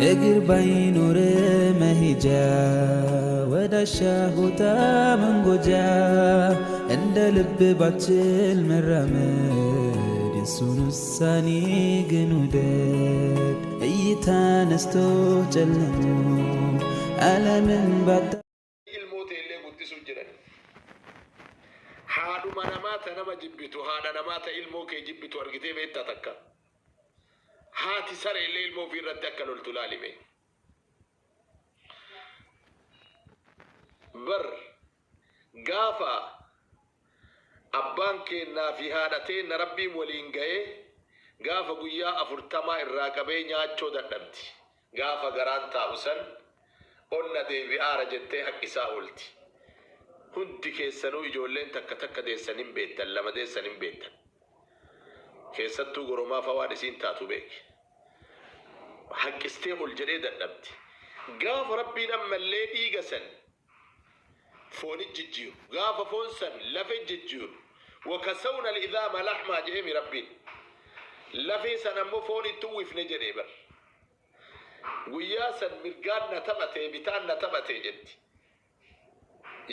እግር ባይኖር መሄጃ ወዳሻህ ቦታ መንጎጃ እንደ ልብ ባትችል መራመድ የሱን ውሳኔ ግን ውደድ። እይታ ነስቶ ጨልሞ ዓለምን ባታ haadhuma namaata nama jibbitu haadha namaata ilmoo kee jibbitu argitee beektaa takka haati saree illee ilmoo ofii irratti akka loltu laalime bar gaafa abbaan keennaa fi haadha teenna rabbiin waliin ga'ee gaafa guyyaa 40 irraa qabee nyaachoo dadhabdi gaafa garaan taa'u san onna deebi'aara jettee haqqisaa oolti. hundi keessanuu ijoolleen takka takka deessaniin beektan lama deessaniin beektan keessattuu goromaa fawaan isiin taatu beeki haqqistee ol jedhee dadhabdi gaafa rabbiin ammallee dhiiga san foon jijjiiru gaafa foon san lafe jijjiiru wakasawna al-idhaama lahmaa jedhemi rabbiin lafee san ammoo foon itti uwwifne jedhee bar guyyaa san mirgaan na taphatee bitaan na taphatee jetti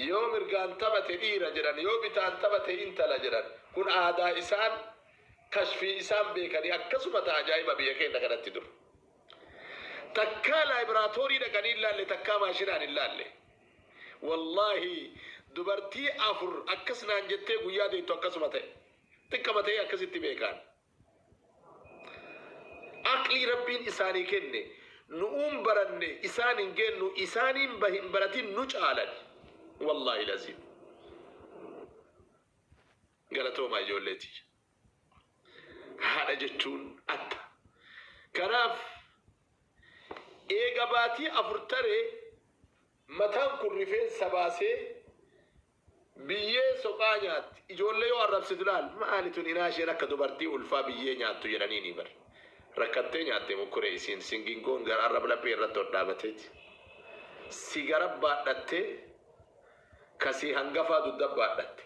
yoo mirgaan taphate dhiira jedhan yoo bitaan taphate intala jedhan kun aadaa isaan kashfii isaan beekanii akkasuma ajaa'iba biyya keenya kanatti dur takkaa laayibraatoorii dhaqanii ilaalle takkaa maashinaan ilaalle wallaahi dubartii 4 akkas naan jettee guyyaa deettu akkasuma ta'e xiqqama ta'e akkasitti beekaan aqlii rabbiin isaanii kenne nu'uun baranne isaan hin geennu isaaniin hin baratin nu caalan والله لازم قالتهم يا جولتي هذا جتون أتا كناف إيجاباتي أفرتري متان كرفين سباسي بيه سقانيات إجولة يو عرب سدلال ما علتون إناشي ركض برتي ألفا بيه نياتو يرانيني بر ركضتين نياتي مكوريسين سينجينغون غير عرب لا بيرتو دابتت سيجارب باتته kasi hangafa dudabbaadhatte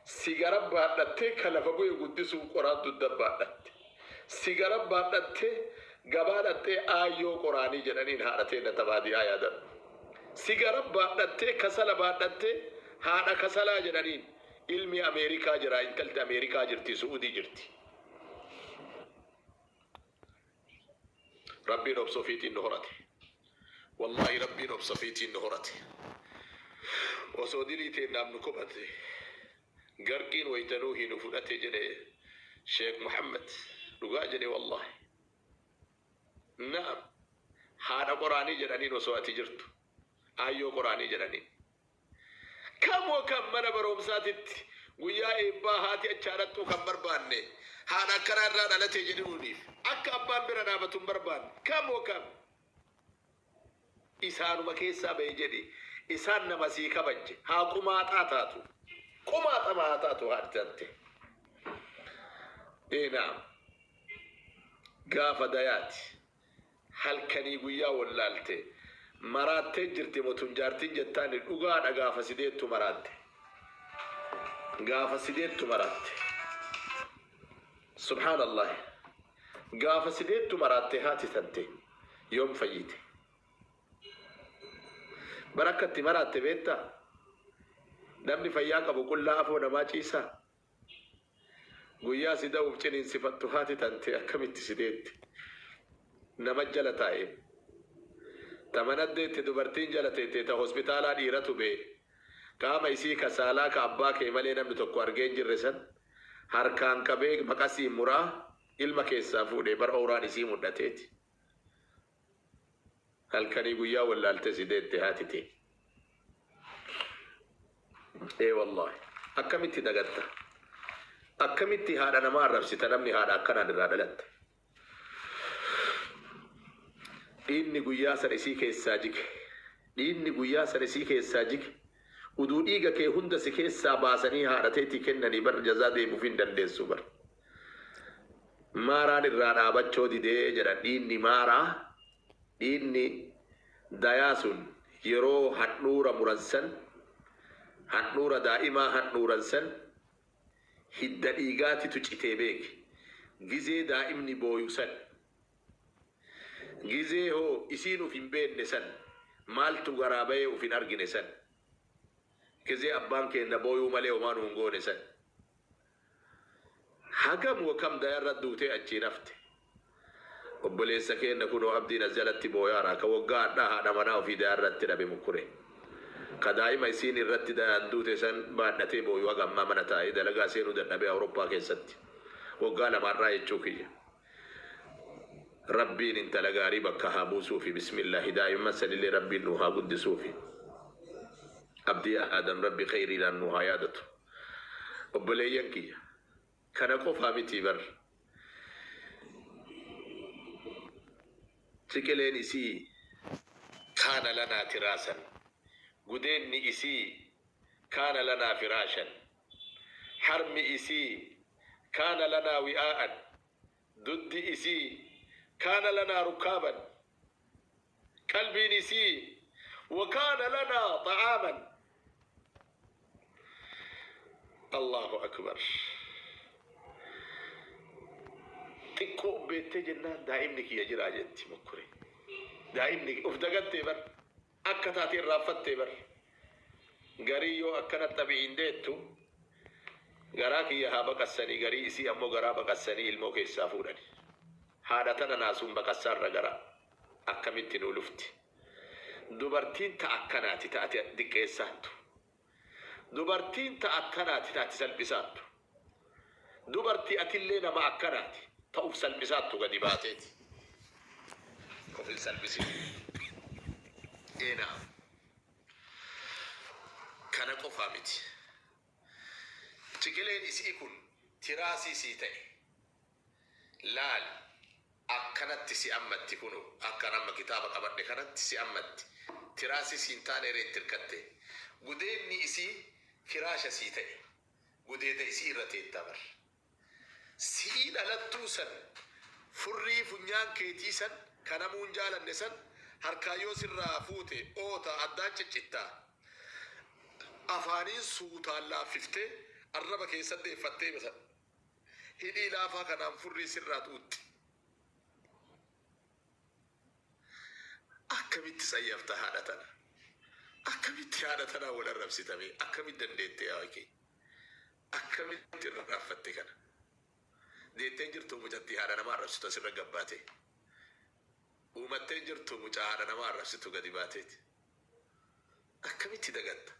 sigara baadhatte kalafa goye guddisu qoraa dudabbaadhatte sigara baadhatte gabaadhatte ayyoo qoraanii jedhaniin haadhatee na tabaadii ayaadan sigara baadhatte kasala baadhatte haadha kasalaa jedhaniin ilmi ameerikaa jira intalti ameerikaa jirti suudii jirti rabbiin obsofiitiin nu horate wallahi rabbiin obsofiitiin nu horate وسوديلي تنام نكبته قرقين ويتنوهي نفلته جنيه شيخ محمد لقاء جنيه والله نعم هذا قراني جرانين وسواتي جرتو أيو قراني جرانين كم وكم من بروم ساتت ويا إبا هاتي أشارتو كم برباني هذا كرار على تجنوني أكبر برنا بتم بربان كم وكم إسان مكيسا بيجدي إسان نمسي كبج ها قمات آتاتو قمات ما آتاتو هارتنتي إيه نعم قافة ديات هل كني قويا واللالتي مرات جرتي متنجارتي جتاني الأغان قافة سيديتو مرات قافة سيديتو مرات سبحان الله قافة سيديتو مرات هاتي تنتي يوم فيتي بركة مرات بيتا نمني فياك أبو كل أفو نماجيسا قويا سيدا وبچنين صفتو هاتي تنتي أكمت سيديت نمجل تائم تمند ديت دبرتين جلتي تا هسبتالا ديرتو بي كاما يسي كسالا كأبا كيمالي نمني تقو أرگين جرسن هركان كبيك مقاسي مرا علم كيسا فودي بر أوران يسي مدتيت هل كان يقول ولا التزيدت هاتتي اي والله اكمتي دغتا اكمتي هذا انا ما عرفت تنمني هذا كان درادلت اني غيا سرسي كيساجك اني غيا سرسي كيساجك ودوديغا كي هند سكيسا باسني هارتيتي كنني بر جزاء دي مفين دندن سوبر مارا درادا بچو دي دي جرا ديني مارا inni dayaasun yeroo hadhuura muransan hadhuura daa'imaa hadhuuransan hidda dhiigaatitu citee beeke gizee daa'imni booyusan gizee hoo isiin uf hin beenne san maaltu garaa bahee uf hin argine san gizee abbaan keenya booyuu malee homaa nu hin goone san hagam wakam dayarra duutee achiin hafte obboleessa keenya kunoo abdiin as jalatti booyaara ka waggaa hadhaa haadha manaa ofii dayarratti dhabe mukure ka daa'ima isiin irratti dayaan duute san baadhatee booyuu hagammaa mana taa'ee dalagaa seenuu dadhabee Awurooppaa keessatti waggaa lamaarraa jechuu kiyya rabbiin intala gaarii bakka haa buusuufi bismillaahi daa'imman sanillee rabbiin nu haa guddisuufi abdii aadan rabbi khayriidhaan nu haa yaadatu obboleeyyan kiyya kana qofaa miti bar ciqileen isii kaana lanaa tiraasan gudeenni isii kaana lanaa firaashan harmi isii kaana lanaa wi'aa'an duddi isii kaana lanaa rukaaban qalbiin isii وكان لنا طعاما الله أكبر تكو بيت جنان دائمنك يا جراجت مكوري دائمنك أفدقت بر أكتاتي الرافت بر غريو أكنت تبعين ديتو غراكي يا هابك السني غري إسي أمو غرابك السني الموك السافوراني هذا تنا ناسون بكسر غرا أكملت نولفتي dubartiin ta akkanaati taate diqqeessaattu dubartiin ta akkanaati taate salphisaattu dubartii atillee nama akkanaati ta'uuf salphisaattu gadi baateeti kofil salphisi eenaa kana qofaa miti ciqileen isii kun tiraasii sii ta'e laal akkanatti si ammatti kunu akkan amma kitaaba qabadhe kanatti si ammatti tiraasii siin taane reettirkatte gudeenni isii firaasha sii ta'e gudeeda isii irra teetta bar sii dhalattuu san furrii funyaan keetii san kanamuun jaalanne san harkaayyoo sirraa fuute oota addaan ciccittaa afaaniin suutaan laaffiftee arraba keessatti deeffattee basa hidhii laafaa kanaan furrii sirraa tuutti akkamitti sayyafta haadha tana akkamitti haadha tana wal arrabsitame akkamitti dandeette yaa kee akkamitti raffatte kana deetteen jirtu mucatti haadha nama arrabsitu asirra gabbaate uumatteen jirtu mucaa haadha nama arrabsitu gadi baateeti akkamitti dagatta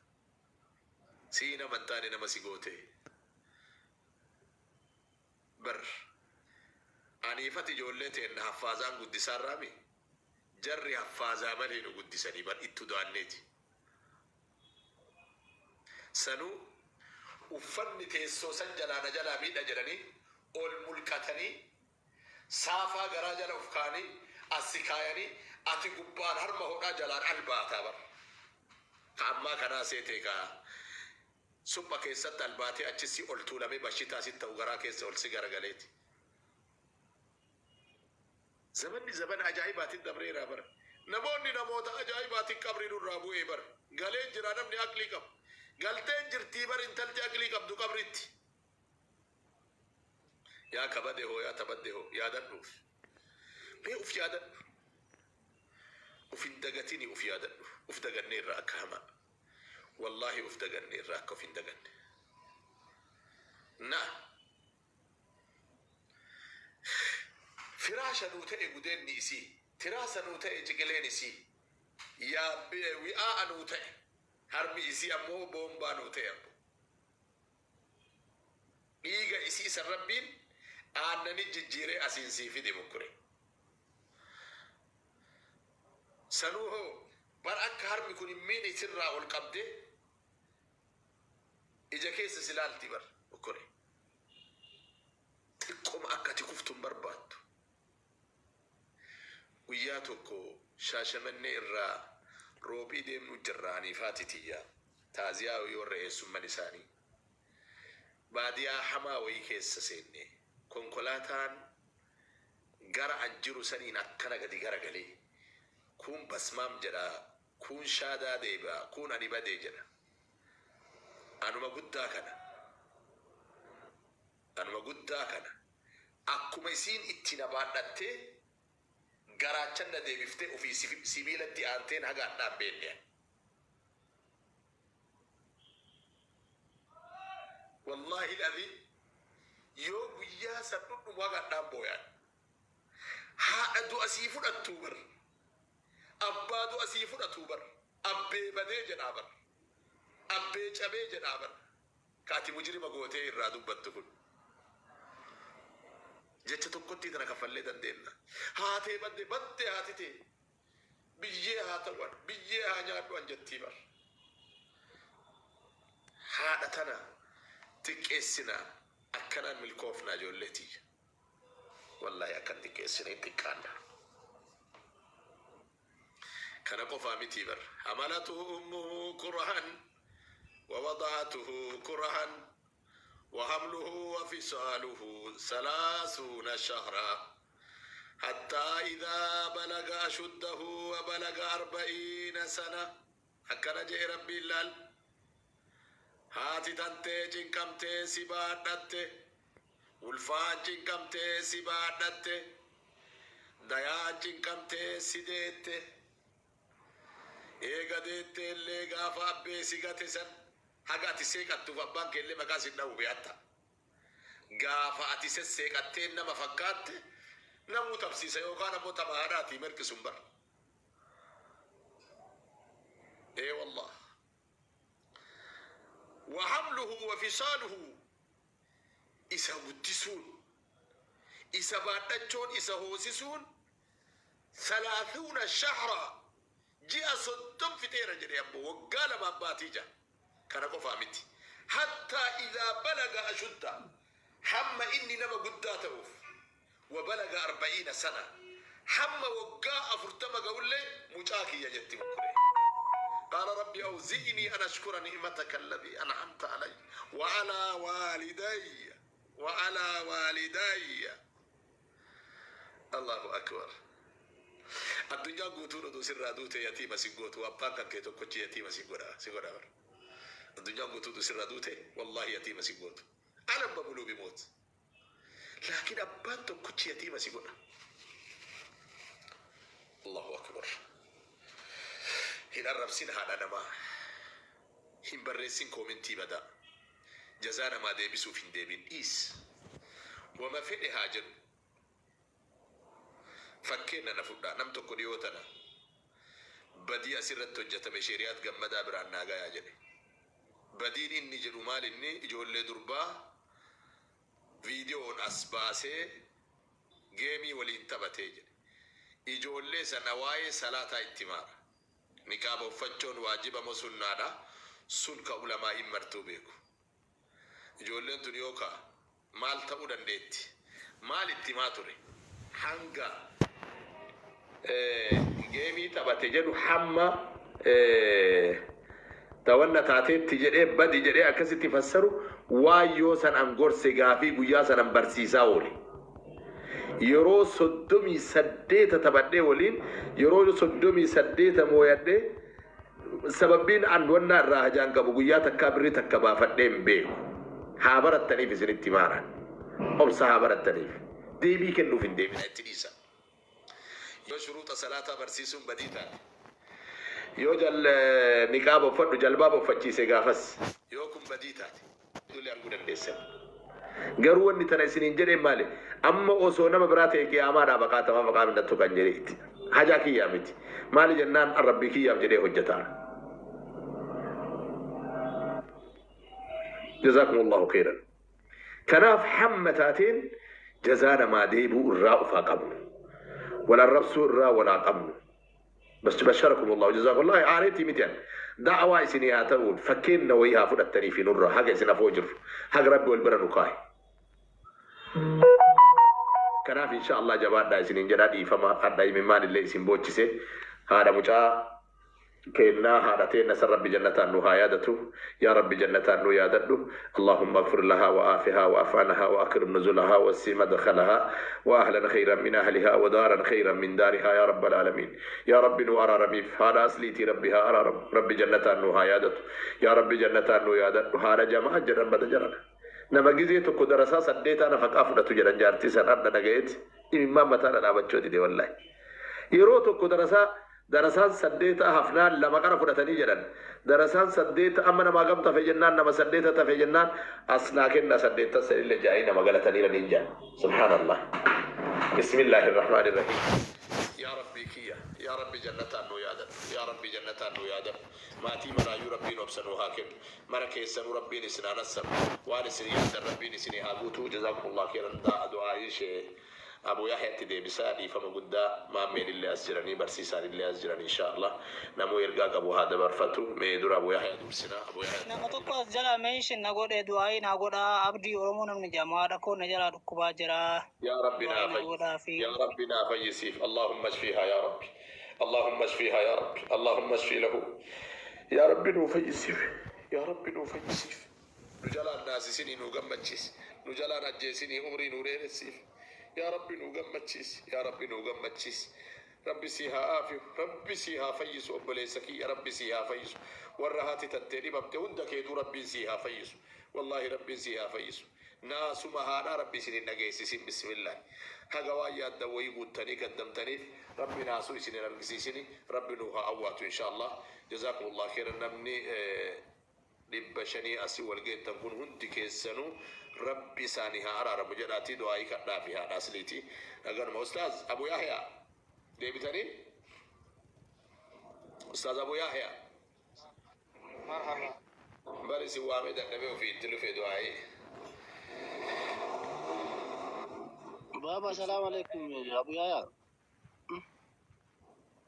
siina mantaane nama si goote bar aniifati ijoollee teenna haffaazaan guddisaarraami jarri haffazaa malee nu guddisanii bar ittu daanneeti sanuu uffanni teessoo san jalaana jalaa miidha jedhanii ol mulqatanii saafaa garaa jala uf kaanii assi kaayanii ati gubbaan harma hodhaa jalaan albaataa bar ka ammaa kanaa seetee kaa supha keessatti albaatee achisi ol tuulamee bashitaa sit ta'u garaa keessa ol si garagaleeti زمني زمن عجائبات الدبريرة بر نموني نموت عجائبات القبر الرابوي بر قالين جرا نمني أكلي كم قالتين جرتي بر انتلت أكلي كم دو قبرت يا كبده هو يا تبده هو يا دنوف بي أوف يا دن أوف اندقتني أوف يا دن أوف دقني الرأك هما والله أوف دقني الرأك أوف اندقني نعم فراشة نوتئ قدين نيسي تراسة نوتئ جقلين نيسي يا وعاء نوتئ هرمي إسي أمو بومبا نوتئ أمو إيغا إسي سربين آنني ججيري أسينسي في ديموكري سنوهو برأك هرمي كوني مين إسرع والقبدة إجا كيس سلالتي بر وكري تقوم أكا تكفتم برباتو guyyaa tokko shaashamannee irraa roobii deemnu jirraanii faatitiyya taaziyaa yoo re'eessumman isaanii baadiyaa hamaa wayii keessa seenne konkolaataan gara anjiru saniin akkana gadi garagalee kun basmaam jedha kun shaadaa deeba kun ani badee jedha anuma guddaa kana akkuma isiin itti na baadhattee قراچن دي بفتي وفي سبيلتي أنتين هقا نام بيني والله الذي يوم يا سبب وقا نام بويان هادو أسيفون التوبر أبادو أسيفون التوبر أبي بدي جنابر أبي جبي جنابر كاتي مجرم قوتي الرادو بتكون جتة كنتي تنا كفلة دندنا هاتي بدي هاتي تي بيجي هاتوان بيجي هانياتوان جتيبر هذا تنا تكيسنا أكنا ملكوفنا جولتي والله أكن تكيسنا تكانا كان قفا متيبر حملته أمه كرها ووضعته كرها وحمله وفصاله 30 شهرا حتى إذا بلغ أشده وبلغ 40 سنة أكن جاء ربي اللال هاتي تنتي جنكمتي سبادتي ولفان جنكمتي سبادتي ديان جنكمتي سيدتي إيغا ديتي اللي غافا أبي سيغاتي سن حقاتي سيغاتو فبانك اللي مقاسي نو بياتا غافا أتي سيغاتي نما فكات نمو تبسيسا يوغانا مو تمهاراتي مرك سنبر إيه والله وحمله وفصاله إسا مدسون إسا بادتشون إسا هوسسون 30 شهرا جاء صدام في تيرا جري أبو وقال ما باتيجا كان قفا متي حتى إذا بلغ أشده حما إني نما قداته وبلغ 40 سنة حما وقا أفرتما قول لي مجاكي يجتي مكري قال ربي أوزئني أن أشكر نعمتك الذي أنعمت علي وعلى والدي الله أكبر الدنيا قوتون دو سر دوتي يتيم سيغوت وابان كيتو كوتشي يتيم سيغودا بر الدنيا قوتون دو سر دوتي والله يتيم سيغوت انا بقولو بيموت لكن ابان تو كوتشي يتيم سيغودا الله اكبر هنا ربسين هذا نما هم برسين كومنتي بدا جزانا ما ديبسو فين ديبين إيس وما فيه هاجر فكينا نفودا نم تكونيوتنا بدي أسرت تجت بشريات جمدا برانا جاي أجني بدين إني جرومال إني جول دربا فيديو أسباسه جيمي ولينتبتيج إجول سنواي صلاة اتمار نكاب فتشون واجب مسنادا سنك علماء مرتوبيكو جولن تنيوكا مال تقولن ديت مال اتماتوري حنقا جيمي تبتجدو حما تولنا تاتيت تجري بدي جري أكسي تفسروا وايو سن أنغور سيغافي قويا سن أنبرسيسا ولي يرو صدومي سديت تبدي ولين يرو صدومي سديت مويدي سببين أن ونا الراجان كبقويا تكابري تكبا فدين بيكو حابر التنيف سن اتمارا أو صحابر التنيف دي بيكن نوفين دي من التنيسا يو شروط صلاة برسيسون بديتا يو جل نقاب فدو جلباب فجي سيغافس يو كم بديتا دولي أنقودن ديسن غروان نتنا سنين جري مالي أما أوسونا مبراتي كي أمانا بقاتا ما بقا من دتو كان جريت حاجا كي يامتي مالي جنان الربي كي يام جري حجتا جزاكم الله خيرا كناف حمتاتين جزانا ما ديبو الراء فاقبل ولا الربس الراء ولا قبل بس تبشركم الله جزاكم الله عاريتي متين دعوة سنياتون فكين ويها فد التنيف نور حاجة سنا فوجر حق ربي والبر نقاي كناف إن شاء الله جواد دا سنين جرادي فما أدعي من مال اللي سنبوتشي هذا مجا كينا هادتين نسر رب جنة النهايادته يا رب جنة النهايادته اللهم اغفر لها وآفها وأفعنها وأكرم نزلها واسي مدخلها وأهلا خيرا من أهلها ودارا خيرا من دارها يا رب العالمين يا رب نوارا رميف هذا أسليتي ربها أرى رب جنة النهايادته يا رب جنة النهايادته هذا جماعة جرن بدجرن نما جزيتو كدرسا سديتا نفقافنا تجرن جارتي سنرد نجيت إمام متانا نابتشوتي دي والله يروتو درسان سديت هفنان لما كان فرتني جدا درسان سديت أما ما قمت في جنان نما سديت في جنان أصلا كنا سديت اللي جاينا ما قالتني لنينجا سبحان الله. بسم الله الرحمن الرحيم. يا ربي كيا يا ربي جنة النويادة يا ربي جنة النويادة ما تي منا يو ربي نبسنو هاكم مرا كيسنو ربي نسنا نسم وانسني عند ربي نسني هاغوتو جزاكم الله خيرا دعاء شيء أبو يحيى تدي بسادي فما قد ما من اللي أسجرني برسيسان اللي أسجرني إن شاء الله نمو يرجع أبو هذا برفتو ميدور أبو يحيى دبسنا أبو يحيى نما تقول جلا ميش نقول دعائي نقول عبدي أرمون من جماعة كون جلا ركوبا جرا يا ربي نافي يا ربي نافي يسيف اللهم اشفيها يا ربي اللهم اشفيها يا ربي اللهم اشفي له يا ربي نوفي يسيف يا ربي نوفي يسيف نجلا الناس سني نوغمتشيس نجلا نجسني عمري نورين السيف يا ربي نوغمتشيس يا ربي نوغمتشيس ربي سيها آفي ربي سيها فيس أبليسكي يا ربي سيها فيس ورهاتي تتري بمتهندك يدو ربي سيها فيس والله ربي سيها فيس ناس مهانا ربي سنين نجيسين بسم الله هجوايا الدوي قلتني قدمتني ربي ناسو سنين رمسيسني ربي نوها أواتو إن شاء الله جزاكم الله خيرا نمني لبشني أسي والجيت تكون هندي كيسنو ربي سانيها أرى مجراتي دعائي كنا فيها ناسليتي أجر ما أستاذ أبو يحيى ده بتاني أستاذ أبو يحيى مرحبا بارس وامد النبي وفي التلفي دعائي بابا السلام عليكم يا أبو يحيى.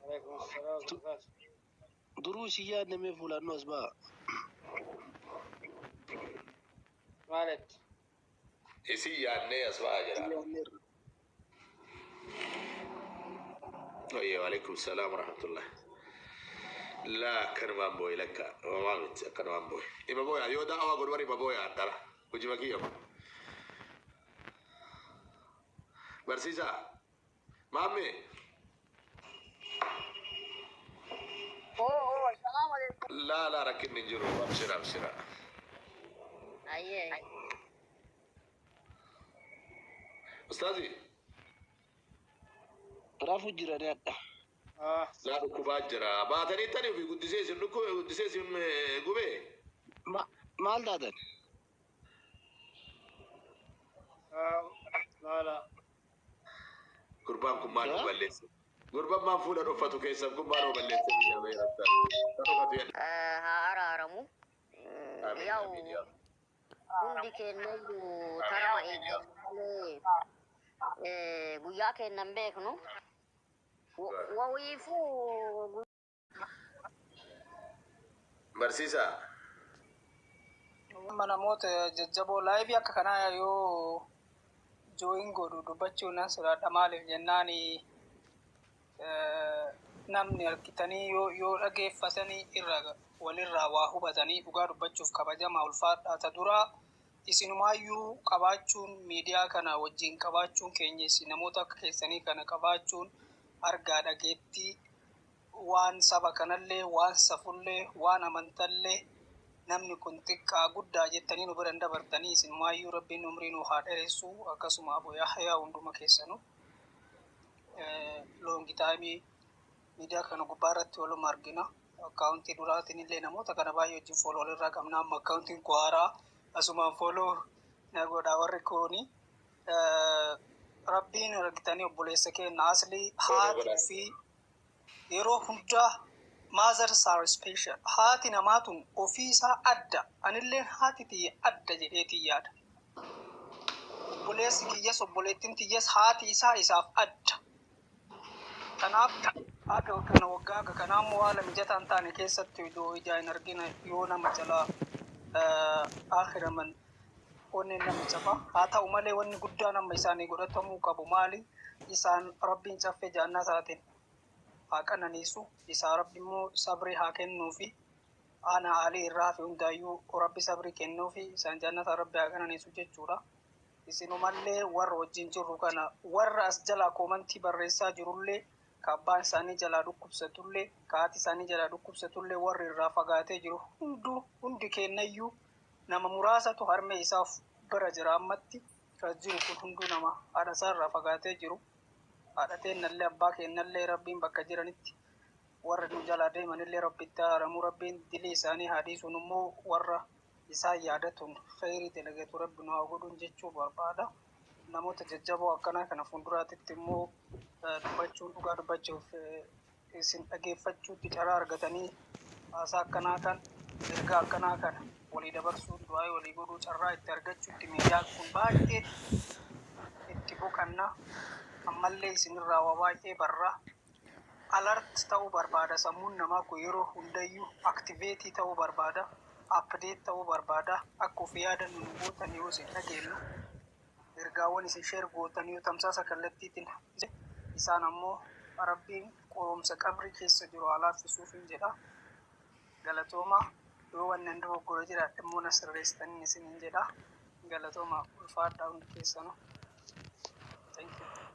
عليكم السلام ورحمة دروسي يا نمي فلان نصبا مالك إسي يعني أسمع جرا أيوة وعليكم السلام ورحمة الله لا كان ما بوي لك ما مت كان ما بوي إما بوي أيوة ده أول قرباني ما بوي عندنا وجي ما كيو برسيسا مامي السلام عليكم. لا ركن نجرو أبشر أيه أستاذي رافو جيراني لا ركوبات جرا باتني تاني في قدسيس نكو قدسيس قبي مال دادن لا قربان كم ما نبلس قربان ما فولا رفتو كيسا كم ما نبلس يا بيرا هارارمو ياو hundi kennayu tarama eegale guyyaa kennan beeknu wawiifu برسيسا mana moota jajjaboo laayivii akka kanaa yoo jooyin godhu dubbachuun nan sodaadha maaliif jennaani namni harkitanii yoo dhageeffatanii walirraa waa hubatanii dhugaa dubbachuuf kabajamaa ulfaadhaa ta duraa isinumayyuu qabaachuun miidiyaa kana wajjin qabaachuun keenyes namoota akka keessanii kana qabaachuun argaa dhageettii waan saba kanallee waan safullee waan amantallee namni kun xiqqaa guddaa jettanii nu bira dabartanii isinumayyuu rabbiin umrii nu haa dheeressu akkasuma Abu Yahyaa hunduma keessanu loongi taayimii miidiyaa kana gubbaarratti waluma argina akkaawuntii duraatiin illee namoota kana baay'ee wajjin fooloo irraa qabna amma akkaawuntiin koo haaraa asumaan fooloo na godha warri kooni rabbiin argitanii obboleessa keenya aslii haatii fi yeroo hundaa mothers are special haati namaatun ofiisaa adda anilleen haati tiyya adda jedheetii yaada obboleessi kiyyas obboleettiin tiyyas haati isaaf adda kanaaf akka kana waggaa akka kanaa immoo haala mijataan taane keessatti iddoo ijaa hin argina yoo nama jalaa akhiraman onni nama cafa haa ta'u malee wanni guddaa nama isaanii godhatamuu qabu maali isaan rabbiin caffee jaannaa isaatiin haa qananiisu isaa rabbi immoo sabrii haa kennuufi ana alii irraa fi hundaayyuu rabbi sabrii kennuufi isaan jaannata rabbi haa qananiisu jechuudha isinumallee warra wajjin jirru kana warra as jalaa koomantii barreessaa jirullee kaabbaan isaanii jalaa dhukkubsatullee kaati isaanii jalaa dhukkubsatullee warri irraa fagaatee jiru hundi kennayyuu nama muraasatu harmee isaaf bira jira ammatti kan jiru kun hunduu nama haadha isaa irraa fagaatee jiru haadhateen nallee abbaa keennallee rabbiin bakka jiranitti warra nu jalaa deemanillee rabbitti haaramu rabbiin dilii isaanii haadhiisuun immoo warra isaan yaadatuun khayrii dalagatu rabbi nu haa godhuun jechuu barbaada. Namoota jajjaboo akkanaa kana fuulduraatitti immoo dubbachuun dhugaa dubbachuuf isin dhageeffachuutti carraa argatanii haasaa akkanaa kan ergaa akkanaa kana walii dabarsuun du'aa walii godhuu carraa itti argachuutti miidiyaa kun baay'ee itti boqannaa ammallee isinirraa waa baay'ee barraa alert ta'uu barbaada. Sammuun namaa kun yeroo hundayyuu aktiveetii ta'uu barbaada, apdeet ta'uu barbaada. Akka of yaadan nu gootan yoo isin dhageenyu ergaawwan isin sheer gootan yoo tamsaasa kallattiitiin isaan ammoo rabbiin qoromsa qabrii keessa jiru alaaffisuufin jedha. Galatooma yoo wannan dogoggora jiraadhe immoo na sirreessitanii isiniin jedha. Galatooma ulfaadhaa hundi keessanuu. Thank you.